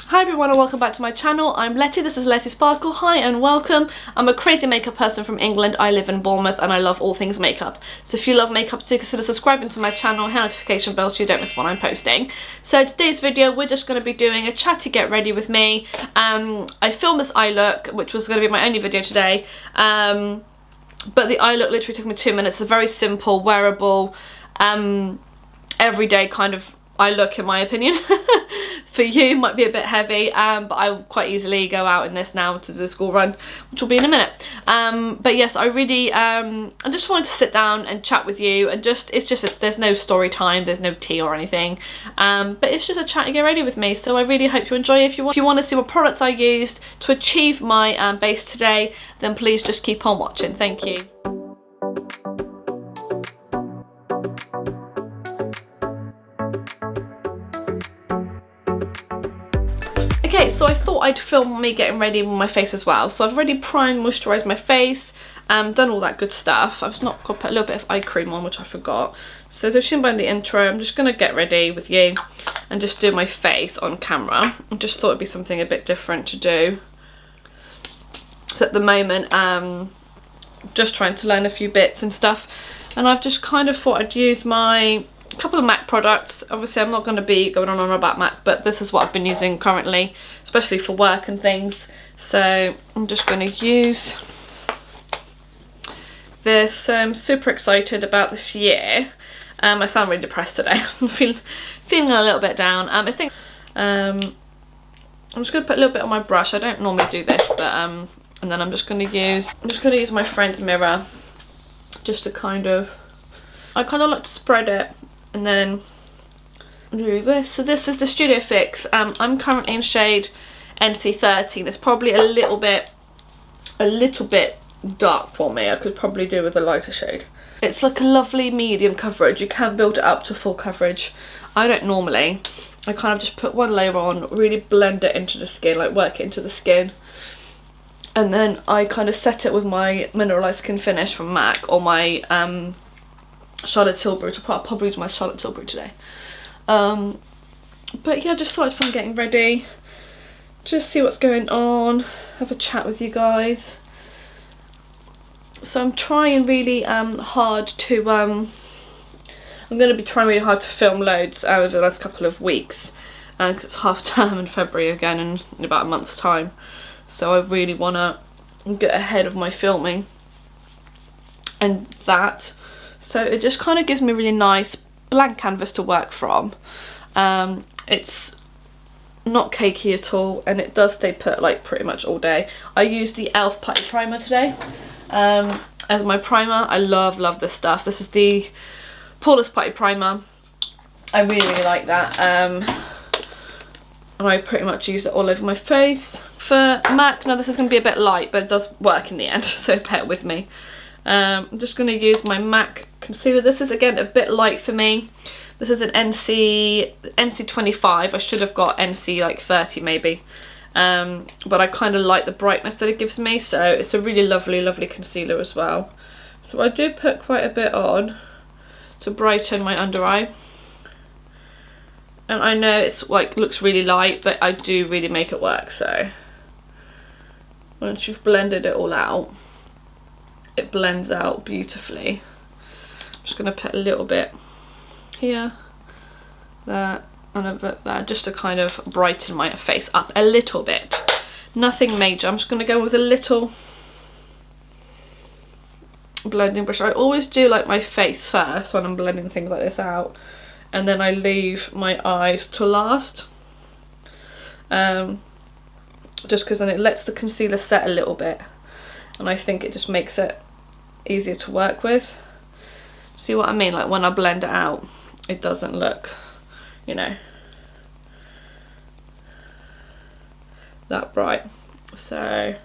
Hi everyone and welcome back to my channel. I'm Letty, this is Letty Sparkle. Hi and welcome. I'm a crazy makeup person from England. I live in Bournemouth and I love all things makeup. So if you love makeup, do consider subscribing to my channel, hit the notification bell so you don't miss when I'm posting. So today's video, we're just going to be doing a chatty get ready with me. I filmed this eye look, which was going to be my only video today. But the eye look literally took me 2 minutes. It's a very simple, wearable, everyday kind of eye look in my opinion. For you might be a bit heavy, but I'll quite easily go out in this now to the school run, which will be in a minute. But yes, I really I just wanted to sit down and chat with you, and there's no story time, there's no tea or anything, but it's just a chat to get ready with me. So I really hope you enjoy. If you want to see what products I used to achieve my base today, then please just keep on watching. Thank you. Okay, so I thought I'd film me getting ready with my face as well. So I've already primed, moisturised my face, done all that good stuff. I've just not got to put a little bit of eye cream on, which I forgot. So as you've seen by the intro, I'm just going to get ready with you and just do my face on camera. I just thought it'd be something a bit different to do. So at the moment, just trying to learn a few bits and stuff. And I've just kind of thought I'd use my couple of MAC products. Obviously I'm not going to be going on about MAC, but this is what I've been using currently, especially for work and things. So I'm just going to use this. I'm super excited about this year. I sound really depressed today. I'm feeling a little bit down. I think I'm just going to put a little bit on my brush. I don't normally do this, but and then I'm just going to use my friend's mirror just to I kind of like to spread it and then do this. So this is the Studio Fix. I'm currently in shade NC13. It's probably a little bit dark for me. I could probably do with a lighter shade. It's like a lovely medium coverage. You can build it up to full coverage. I don't normally. I kind of just put one layer on, really blend it into the skin, like work it into the skin. And then I kind of set it with my Mineralized Skin Finish from MAC or my Charlotte Tilbury. I'll probably use my Charlotte Tilbury today. But yeah, just thought I'd fun getting ready, just see what's going on, have a chat with you guys. So I'm trying really hard to I'm going to be trying really hard to film loads over the last couple of weeks, because it's half term in February again in about a month's time. So I really want to get ahead of my filming and that. So it just kind of gives me a really nice blank canvas to work from. It's not cakey at all, and it does stay put like pretty much all day. I used the e.l.f. Putty primer today as my primer. I love this stuff. This is the Poreless Putty primer. I really like that. And I pretty much use it all over my face. For MAC, now this is going to be a bit light, but it does work in the end, so bear with me. I'm just going to use my MAC concealer. This is again a bit light for me. This is an NC 25. I should have got NC like 30 maybe, but I kind of like the brightness that it gives me, so it's a really lovely concealer as well. So I do put quite a bit on to brighten my under eye, and I know it's like looks really light, but I do really make it work. So once you've blended it all out, it blends out beautifully. I'm just going to put a little bit here, there, and a bit there, just to kind of brighten my face up a little bit. Nothing major. I'm just going to go with a little blending brush. I always do like my face first when I'm blending things like this out, and then I leave my eyes to last. Just because then it lets the concealer set a little bit, and I think it just makes it easier to work with. See what I mean? Like when I blend it out, it doesn't look, you know, that bright. So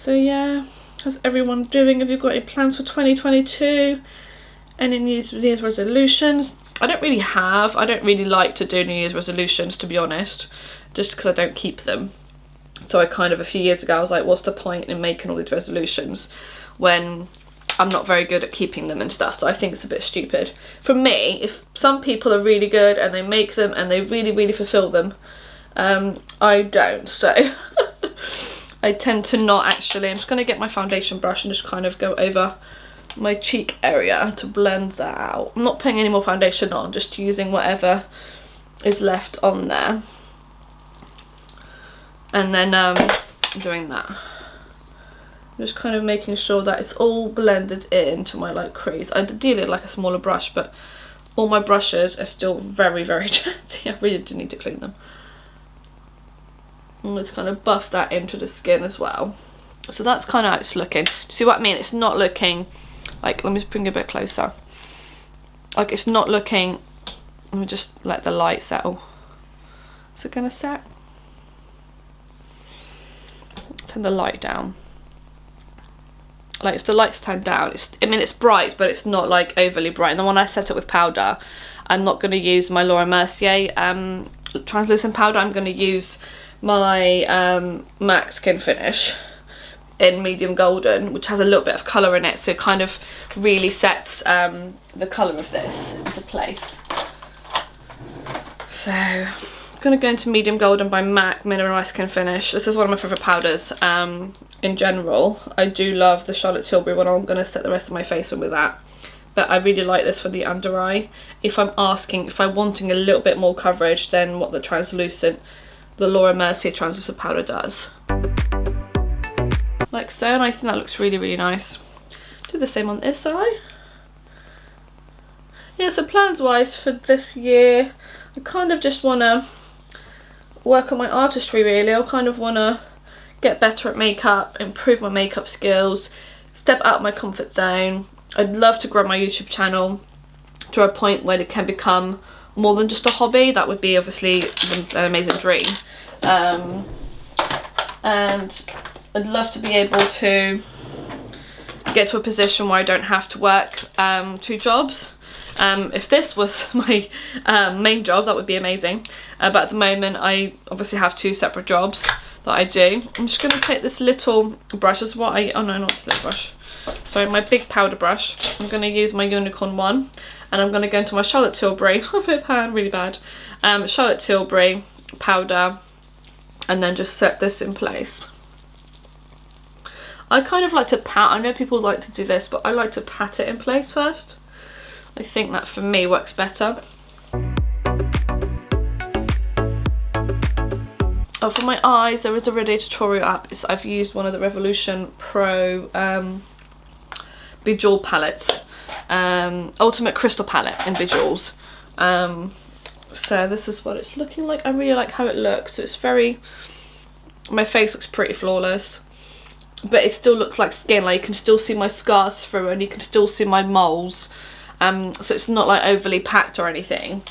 yeah, how's everyone doing? Have you got any plans for 2022? Any New Year's resolutions? I don't really like to do New Year's resolutions, to be honest, just because I don't keep them. So I kind of, a few years ago, I was like, what's the point in making all these resolutions when I'm not very good at keeping them and stuff? So I think it's a bit stupid. For me, if some people are really good and they make them and they really fulfill them, I don't, so I tend to not actually. I'm just going to get my foundation brush and just kind of go over my cheek area to blend that out. I'm not putting any more foundation on, just using whatever is left on there, and then doing that. Just kind of making sure that it's all blended into my like crease. I ideally like a smaller brush, but all my brushes are still very, very dirty. I really do need to clean them. And let's kind of buff that into the skin as well. So that's kind of how it's looking. Do you see what I mean? It's not looking like, let me just bring it a bit closer. Like it's not looking, let me just let the light settle. Is it gonna set? Turn the light down. Like if the light's turned down, I mean it's bright, but it's not like overly bright. And then when I set it with powder, I'm not going to use my Laura Mercier translucent powder. I'm going to use my MAC Skin Finish in medium golden, which has a little bit of colour in it, so it kind of really sets the colour of this into place. So I'm going to go into medium golden by MAC Mineral Skin Finish. This is one of my favourite powders. In general, I do love the Charlotte Tilbury one. I'm going to set the rest of my face with that, but I really like this for the under eye. If I'm wanting a little bit more coverage than what the Laura Mercier translucent powder does. Like so, and I think that looks really, really nice. Do the same on this eye. Yeah, so plans wise for this year, I kind of just want to work on my artistry really. I kind of want to get better at makeup, improve my makeup skills, step out of my comfort zone. I'd love to grow my YouTube channel to a point where it can become more than just a hobby. That would be obviously an amazing dream. And I'd love to be able to get to a position where I don't have to work 2 jobs. If this was my main job, that would be amazing. But at the moment, I obviously have 2 separate jobs that I do. I'm just going to take this little brush. This is what oh no, not this little brush. Sorry, my big powder brush. I'm going to use my unicorn one, and I'm going to go into my Charlotte Tilbury. Oh, my pan, really bad. Charlotte Tilbury powder, and then just set this in place. I kind of like to pat. I know people like to do this, but I like to pat it in place first. I think that for me works better. Oh, for my eyes, there is already a tutorial app. I've used one of the Revolution Pro Bejeweled palettes, Ultimate Crystal palette in Bejewels. So this is what it's looking like. I really like how it looks. So it's very, my face looks pretty flawless, but it still looks like skin. Like you can still see my scars through, and you can still see my moles. So it's not like overly packed or anything,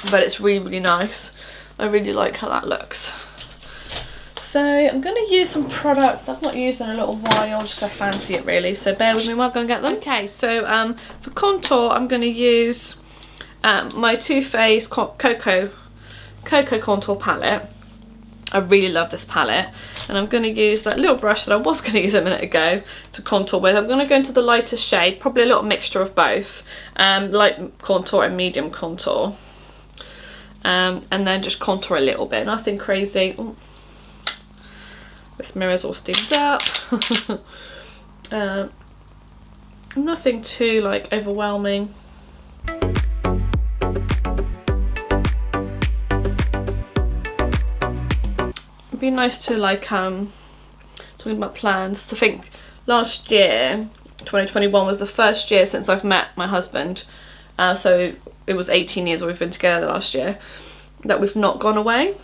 but it's really, really nice. I really like how that looks. So I'm going to use some products that I've not used in a little while, just because I fancy it really, so bear with me while I go and get them. Okay, so for contour I'm going to use my Too Faced Cocoa Contour palette. I really love this palette, and I'm going to use that little brush that I was going to use a minute ago to contour with. I'm going to go into the lightest shade, probably a little mixture of both, light contour and medium contour, and then just contour a little bit, nothing crazy. Ooh. This mirror's all steamed up. Nothing too like overwhelming. It'd be nice to like talking about plans, to think last year 2021 was the first year since I've met my husband, so it was 18 years we've been together last year, that we've not gone away.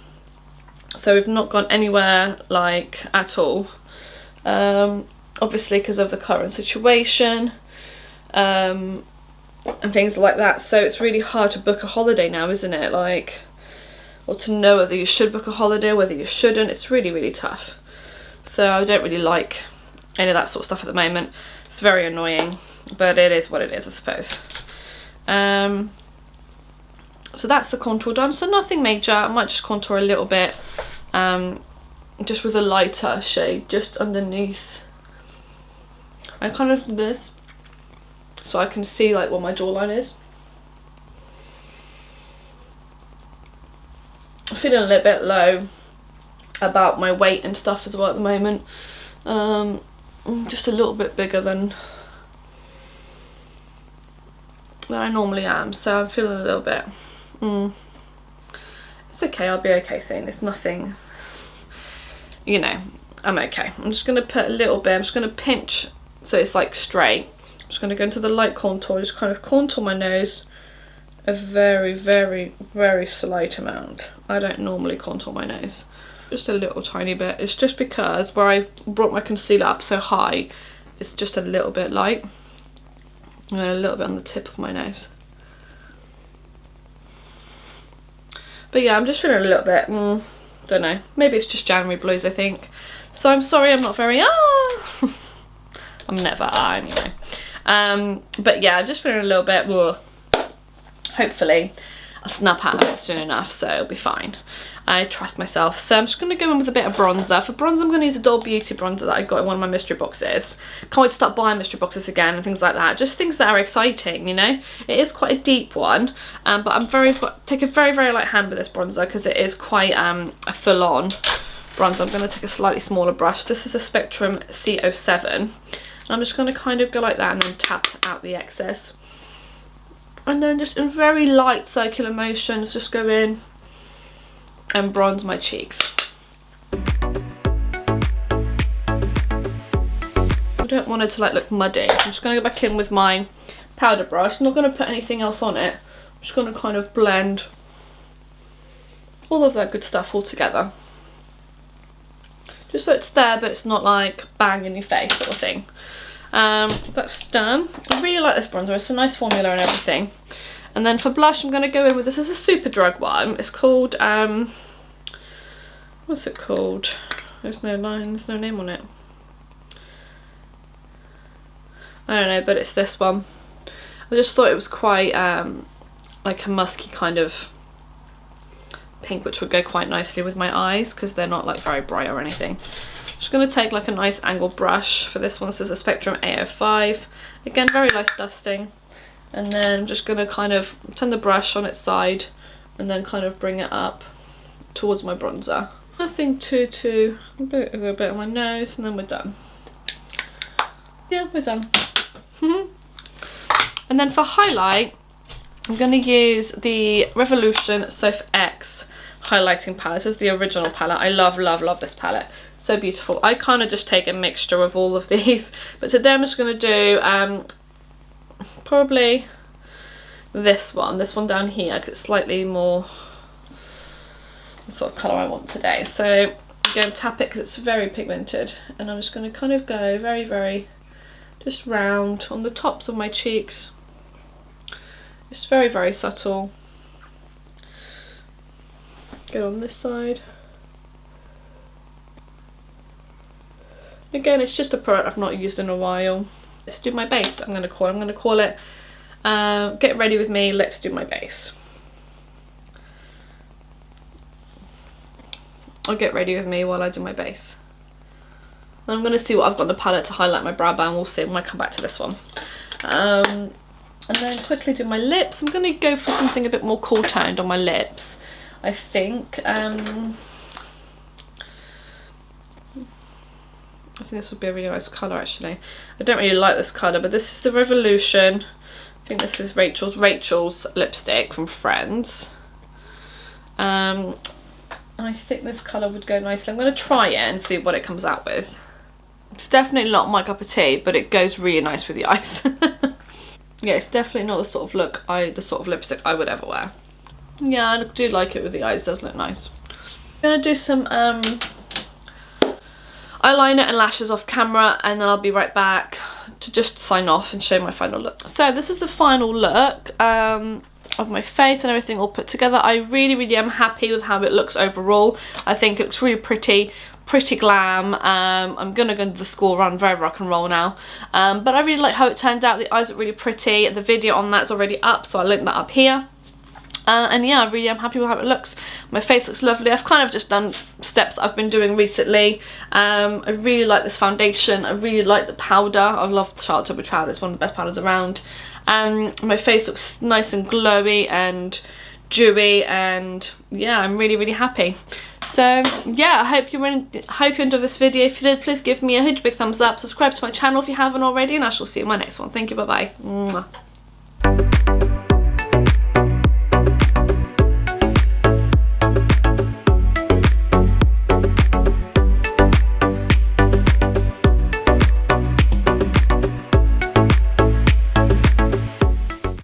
So we've not gone anywhere like at all, obviously because of the current situation and things like that. So it's really hard to book a holiday now, isn't it? Like, or to know whether you should book a holiday, whether you shouldn't. It's really, really tough. So I don't really like any of that sort of stuff at the moment. It's very annoying, but it is what it is, I suppose. So that's the contour done. So nothing major. I might just contour a little bit, just with a lighter shade just underneath. I kind of do this so I can see like what my jawline is. feeling a little bit low about my weight and stuff as well at the moment. I'm just a little bit bigger than I normally am, so I'm feeling a little bit it's okay, I'll be okay soon. It's nothing, you know, I'm okay. I'm just going to put a little bit, I'm just going to pinch so it's like straight. I'm just going to go into the light contour, just kind of contour my nose a very, very, very slight amount. I don't normally contour my nose, just a little tiny bit. It's just because where I brought my concealer up so high, it's just a little bit light. And a little bit on the tip of my nose. But yeah, I'm just feeling a little bit, don't know, maybe it's just January blues, I think. So I'm sorry I'm not very, I'm never anyway. But yeah, I'm just feeling a little bit, hopefully I'll snap out of it soon enough, so it'll be fine. I trust myself. So I'm just going to go in with a bit of bronzer. For bronzer, I'm going to use a Doll Beauty bronzer that I got in one of my mystery boxes. Can't wait to start buying mystery boxes again and things like that. Just things that are exciting, you know. It is quite a deep one, but I'm take a very, very light hand with this bronzer because it is quite a full-on bronzer. I'm going to take a slightly smaller brush. This is a Spectrum C07. And I'm just going to kind of go like that and then tap out the excess. And then just in very light circular motions, just go in and bronze my cheeks. I don't want it to like look muddy, so I'm just going to go back in with my powder brush. I'm not going to put anything else on it. I'm just going to kind of blend all of that good stuff all together. Just so it's there, but it's not like bang in your face sort of thing. That's done. I really like this bronzer. It's a nice formula and everything. And then for blush, I'm going to go in with, this is a Superdrug one. It's called, what's it called? There's no line, there's no name on it. I don't know, but it's this one. I just thought it was quite like a musky kind of pink, which would go quite nicely with my eyes because they're not like very bright or anything. Just going to take like a nice angled brush for this one. This is a Spectrum A05. Again, very nice dusting. And then I'm just going to kind of turn the brush on its side and then kind of bring it up towards my bronzer. Nothing too, a little bit on my nose, and then we're done. Yeah, we're done. And then for highlight, I'm going to use the Revolution Soph X Highlighting palette. This is the original palette. I love, love, love this palette. So beautiful. I kind of just take a mixture of all of these, but today I'm just going to do probably this one down here, because it's slightly more the sort of colour I want today. So I'm going to tap it because it's very pigmented, and I'm just going to kind of go very, very just round on the tops of my cheeks. It's very, very subtle. Go on this side. Again, it's just a product I've not used in a while. Let's do my base. I'm going to call it Get Ready With Me, Let's Do My Base. Or Get Ready With Me While I Do My Base. And I'm going to see what I've got on the palette to highlight my brow bone. We'll see when I come back to this one. And then quickly do my lips. I'm going to go for something a bit more cool toned on my lips, I think. I think this would be a really nice colour actually. I don't really like this colour, but this is the Revolution. I think this is Rachel's lipstick from Friends. And I think this colour would go nicely. I'm going to try it and see what it comes out with. It's definitely not my cup of tea, but it goes really nice with the eyes. Yeah, it's definitely not the sort of lipstick I would ever wear. Yeah, I do like it with the eyes. It does look nice. I'm going to do some eyeliner and lashes off camera, and then I'll be right back to just sign off and show my final look. So this is the final look of my face and everything all put together. I really, really am happy with how it looks overall. I think it looks really pretty glam. I'm gonna go into the school run, very rock and roll now, but I really like how it turned out. The eyes are really pretty. The video on that's already up, so I'll link that up here. And yeah, I really am happy with how it looks. My face looks lovely. I've kind of just done steps I've been doing recently. I really like this foundation. I really like the powder. I love the Charlotte Tilbury powder. It's one of the best powders around. And my face looks nice and glowy and dewy, and yeah, I'm really happy. So yeah, I hope you enjoyed this video. If you did, please give me a huge big thumbs up, subscribe to my channel if you haven't already, and I shall see you in my next one. Thank you, bye bye.